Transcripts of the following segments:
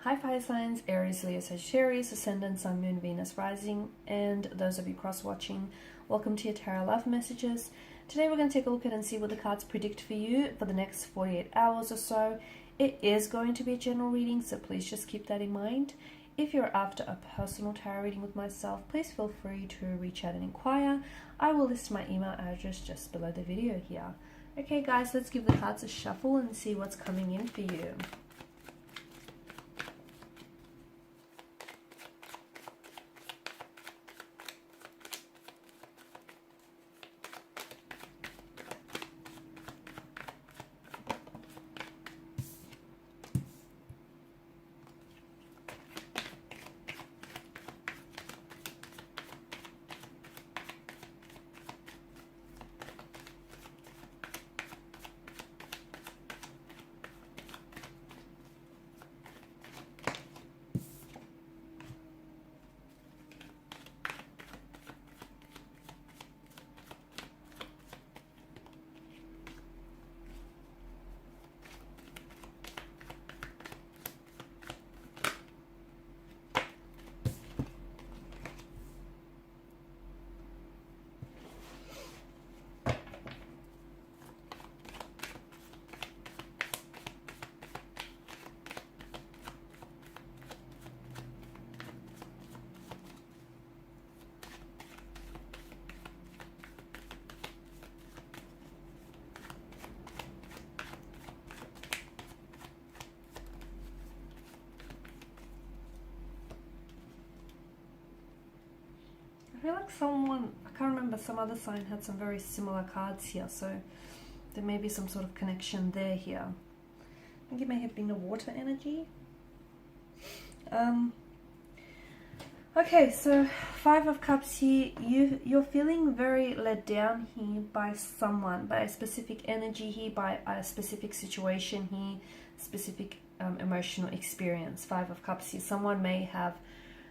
Hi fire signs, Aries, Leo, Sagittarius, Ascendant, Sun, Moon, Venus, Rising, and those of you cross-watching, welcome to your Tarot Love Messages. Today we're going to take a look at and see what the cards predict for you for the next 48 hours or so. It is going to be a general reading, so please just keep that in mind. If you're after a personal tarot reading with myself, please feel free to reach out and inquire. I will list my email address just below the video here. Okay guys, let's give the cards a shuffle and see what's coming in for you. I feel like I can't remember, some other sign had some very similar cards here, so there may be some sort of connection there here. I think it may have been a water energy. Okay, so Five of Cups here, you're feeling very let down here by someone, by a specific energy here, by a specific situation here, specific emotional experience. Five of Cups here, someone may have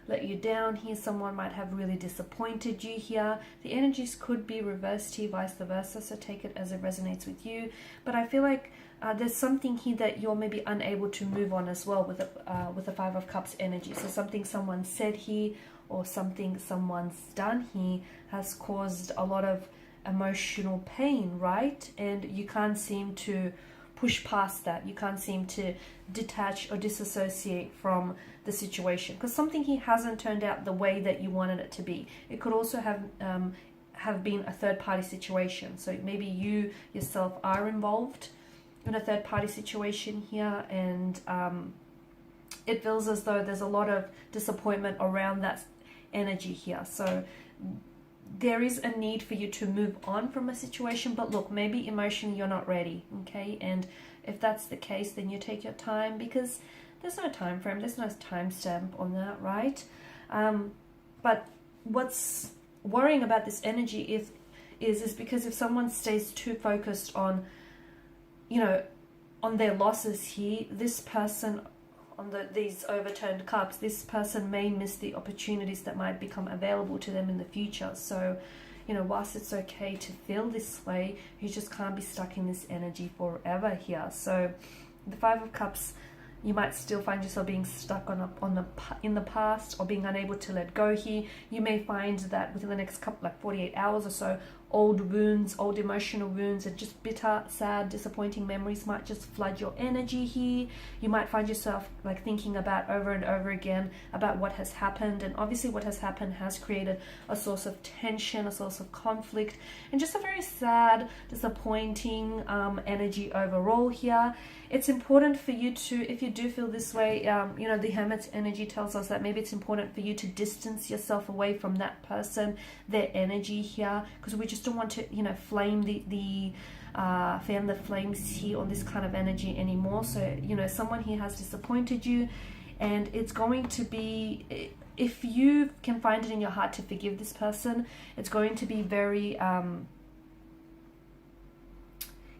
let you down here, someone might have really disappointed you here. The energies could be reversed here, vice versa, so take it as it resonates with you. But I feel like there's something here that you're maybe unable to move on as well with the Five of Cups energy. So something someone said here or something someone's done here has caused a lot of emotional pain, right? And you can't seem to push past that. You can't seem to detach or disassociate from the situation because something here hasn't turned out the way that you wanted it to be. It could also have been a third-party situation. So maybe you yourself are involved in a third-party situation here, and it feels as though there's a lot of disappointment around that energy here. So there is a need for you to move on from a situation, but look, maybe emotionally you're not ready, okay? And if that's the case, then you take your time because there's no time frame, there's no time stamp on that, right? But what's worrying about this energy is because if someone stays too focused on, on their losses here, this person on these overturned cups, this person may miss the opportunities that might become available to them in the future. So, whilst it's okay to feel this way, you just can't be stuck in this energy forever here. So the Five of Cups, you might still find yourself being stuck in the past or being unable to let go here. You may find that within the next 48 hours or so, old wounds, old emotional wounds, and just bitter, sad, disappointing memories might just flood your energy here. You might find yourself thinking about over and over again about what has happened, and obviously what has happened has created a source of tension, a source of conflict, and just a very sad, disappointing energy overall here. It's important for you to, if you do feel this way, the Hermit's energy tells us that maybe it's important for you to distance yourself away from that person, their energy here, because we just don't want to, flame fan the flames here on this kind of energy anymore. So, someone here has disappointed you, and it's going to be, if you can find it in your heart to forgive this person, it's going to be very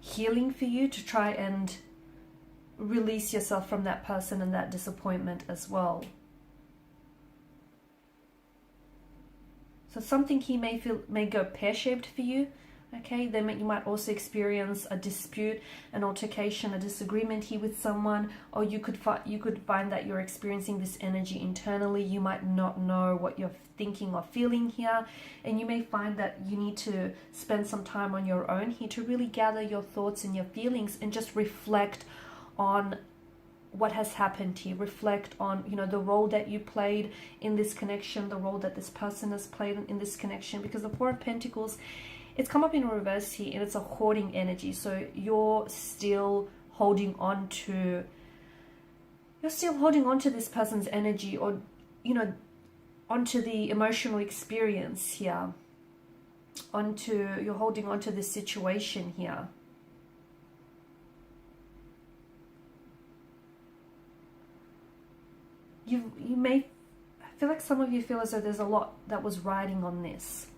healing for you to try and release yourself from that person and that disappointment as well. So something here may go pear-shaped for you, Okay, then you might also experience a dispute, an altercation, a disagreement here with someone, or you could find that you're experiencing this energy internally. You might not know what you're thinking or feeling here, and you may find that you need to spend some time on your own here to really gather your thoughts and your feelings and just reflect on what has happened here. Reflect on, you know, the role that you played in this connection, the role that this person has played in this connection, because the Four of Pentacles, it's come up in reverse here, and it's a hoarding energy. So you're still holding on to this person's energy, or, you know, onto the emotional experience here, you're holding on to this situation here. You may feel like some of you feel as though there's a lot that was riding on this.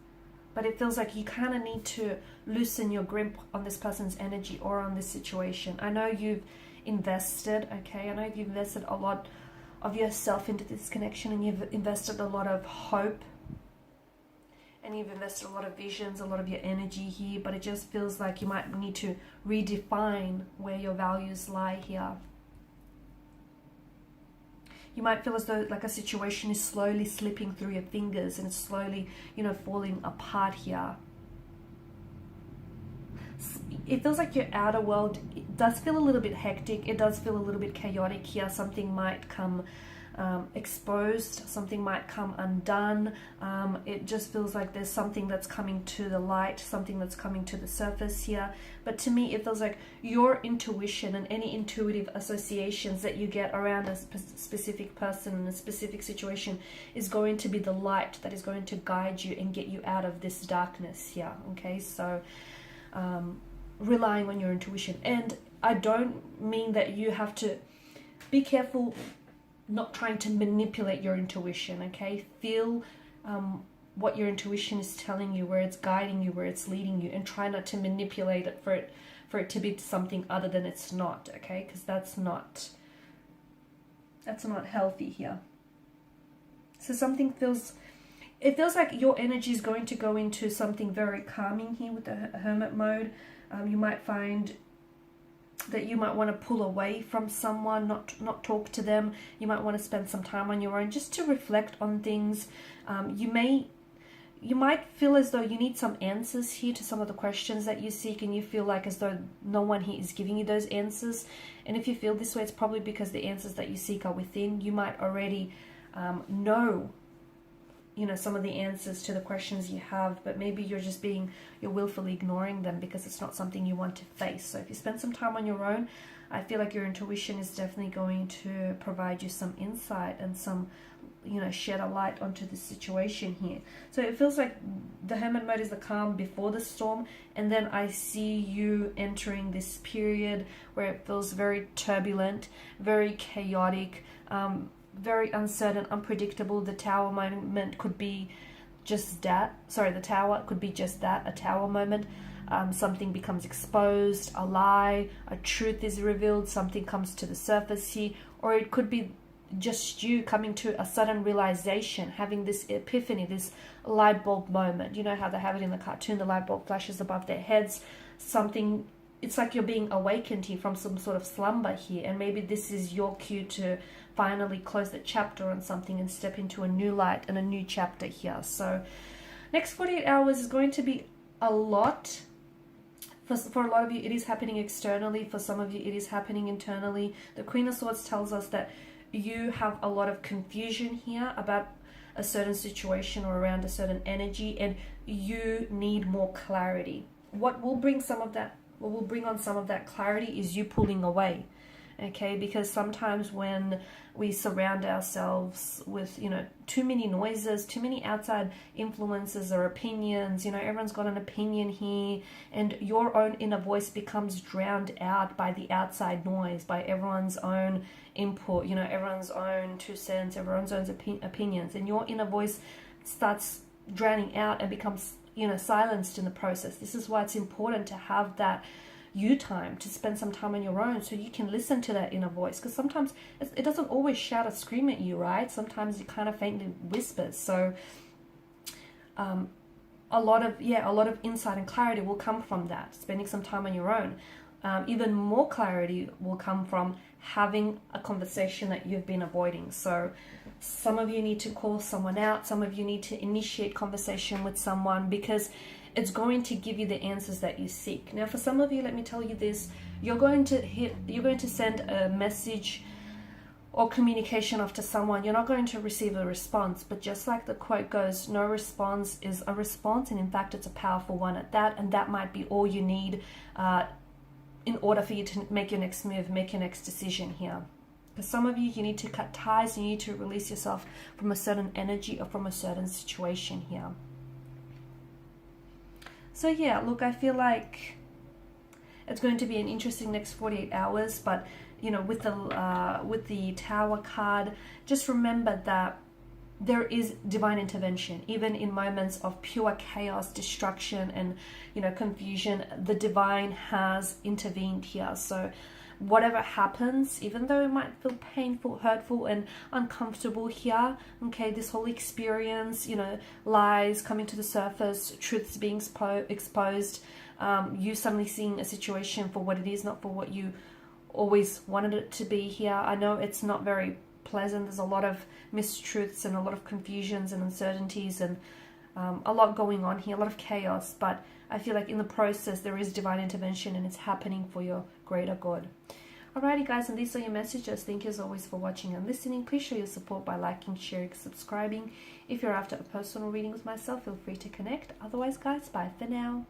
But it feels like you kind of need to loosen your grip on this person's energy or on this situation. I know you've invested, okay? I know you've invested a lot of yourself into this connection, and you've invested a lot of hope, and you've invested a lot of visions, a lot of your energy here, but it just feels like you might need to redefine where your values lie here. You might feel as though like a situation is slowly slipping through your fingers, and it's slowly, you know, falling apart here. It feels like your outer world, it does feel a little bit hectic. It does feel a little bit chaotic here. Something might come exposed, something might come undone. It just feels like there's something that's coming to the light, something that's coming to the surface here. But to me, it feels like your intuition and any intuitive associations that you get around a specific person in a specific situation is going to be the light that is going to guide you and get you out of this darkness here. Okay, so relying on your intuition. And I don't mean that you have to be careful not trying to manipulate your intuition, okay? Feel what your intuition is telling you, where it's guiding you, where it's leading you, and try not to manipulate it for it to be something other than it's not, okay? Because that's not healthy here. So it feels like your energy is going to go into something very calming here with the Hermit mode. You might find that you might want to pull away from someone, not talk to them. You might want to spend some time on your own just to reflect on things. You might feel as though you need some answers here to some of the questions that you seek, and you feel like as though no one here is giving you those answers. And if you feel this way, it's probably because the answers that you seek are within. You might already know, you know, some of the answers to the questions you have, but maybe you're willfully ignoring them because it's not something you want to face. So if you spend some time on your own, I feel like your intuition is definitely going to provide you some insight and some, you know, shed a light onto the situation here. So it feels like the Hermit mode is the calm before the storm, and then I see you entering this period where it feels very turbulent, very chaotic, very uncertain, unpredictable. The Tower moment could be just that. Sorry, the Tower could be just that, a Tower moment. Something becomes exposed, a lie, a truth is revealed, something comes to the surface here, or it could be just you coming to a sudden realization, having this epiphany, this light bulb moment. You know how they have it in the cartoon, the light bulb flashes above their heads. Something, it's like you're being awakened here from some sort of slumber here, and maybe this is your cue to finally close the chapter on something and step into a new light and a new chapter here. So next 48 hours is going to be a lot. For a lot of you, it is happening externally. For some of you, it is happening internally. The Queen of Swords tells us that you have a lot of confusion here about a certain situation or around a certain energy, and you need more clarity. What will bring on some of that clarity is you pulling away. Okay, because sometimes when we surround ourselves with, you know, too many noises, too many outside influences or opinions, you know, everyone's got an opinion here, and your own inner voice becomes drowned out by the outside noise, by everyone's own input, you know, everyone's own 2 cents, everyone's own opinions, and your inner voice starts drowning out and becomes, you know, silenced in the process. This is why it's important to have that you time, to spend some time on your own so you can listen to that inner voice, because sometimes it doesn't always shout or scream at you, right? Sometimes it kind of faintly whispers. So a lot of insight and clarity will come from that, spending some time on your own. Even more clarity will come from having a conversation that you've been avoiding. So some of you need to call someone out, some of you need to initiate conversation with someone, because it's going to give you the answers that you seek. Now, for some of you, let me tell you this, you're going to send a message or communication off to someone. You're not going to receive a response, but just like the quote goes, no response is a response, and in fact it's a powerful one at that, and that might be all you need in order for you to make your next move, make your next decision here. For some of you, you need to cut ties, you need to release yourself from a certain energy or from a certain situation here. So yeah, look, I feel like it's going to be an interesting next 48 hours, but you know, with the Tower card, just remember that there is divine intervention. Even in moments of pure chaos, destruction, and, you know, confusion, the divine has intervened here. So whatever happens, even though it might feel painful, hurtful, and uncomfortable here, okay, this whole experience, you know, lies coming to the surface, truths being exposed, you suddenly seeing a situation for what it is, not for what you always wanted it to be here. I know it's not very pleasant. There's a lot of mistruths and a lot of confusions and uncertainties, and a lot going on here, a lot of chaos, but I feel like in the process there is divine intervention, and it's happening for your greater good. Alrighty guys, and these are your messages. Thank you as always for watching and listening. Please show your support by liking, sharing, subscribing. If you're after a personal reading with myself, feel free to connect. Otherwise guys, bye for now.